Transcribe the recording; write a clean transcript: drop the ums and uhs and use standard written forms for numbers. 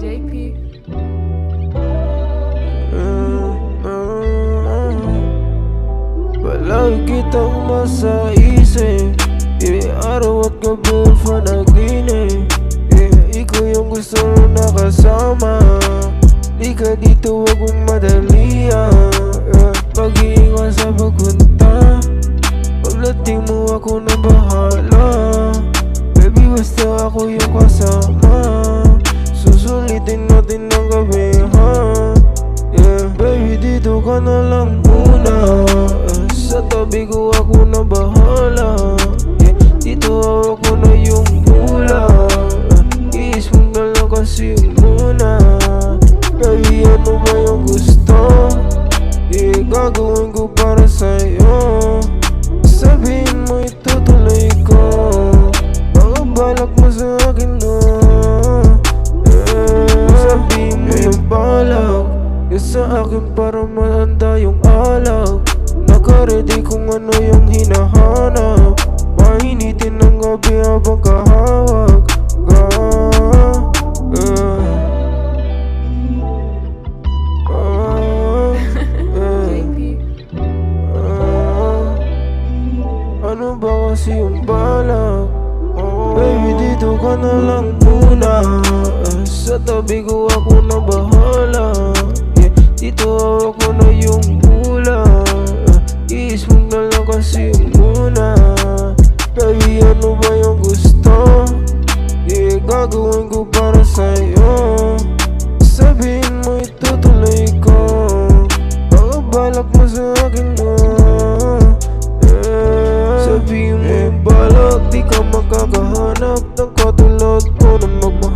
JP. Palagi kitang nasa isip, araw at gabi panaginip. Ikaw yung gusto mo nakasama. Di ka dito, wag mong madalian. Mag-iingat sa pagpunta. Pagdating mo ako na bahala. Baby, basta ako yung kasama. Susulitin natin ng gabi, ha? Baby, dito ka na lang muna. Sa tabi ko ako na bahala. Dito ako na yung mula. Kiss mo na lang kasi muna. Baby, ano ba yung gusto? Gagawin ko para sa'yo. Sabihin mo itutuloy ko. Mga balak mo sa akin no. Sabihin mo yung balak sa akin para mahanda yung alak. Nakaready kung ano yung hinahanap. Mainitin ng gabi habang kahawak ka. Ano ba kasi yung balak? Baby, dito ka na lang muna. Sa tabi ko ako na bahala. Dito ako na yung mula. Kiss mo na lang kasi muna. Baby, ano ba yung gusto? Gagawin ko para sa'yo. Sabihin mo itutuloy ko. Mga balak mo sa akin no. Sabihin mo yung balak, di ka makakahanap ng katulad ko na magmahal.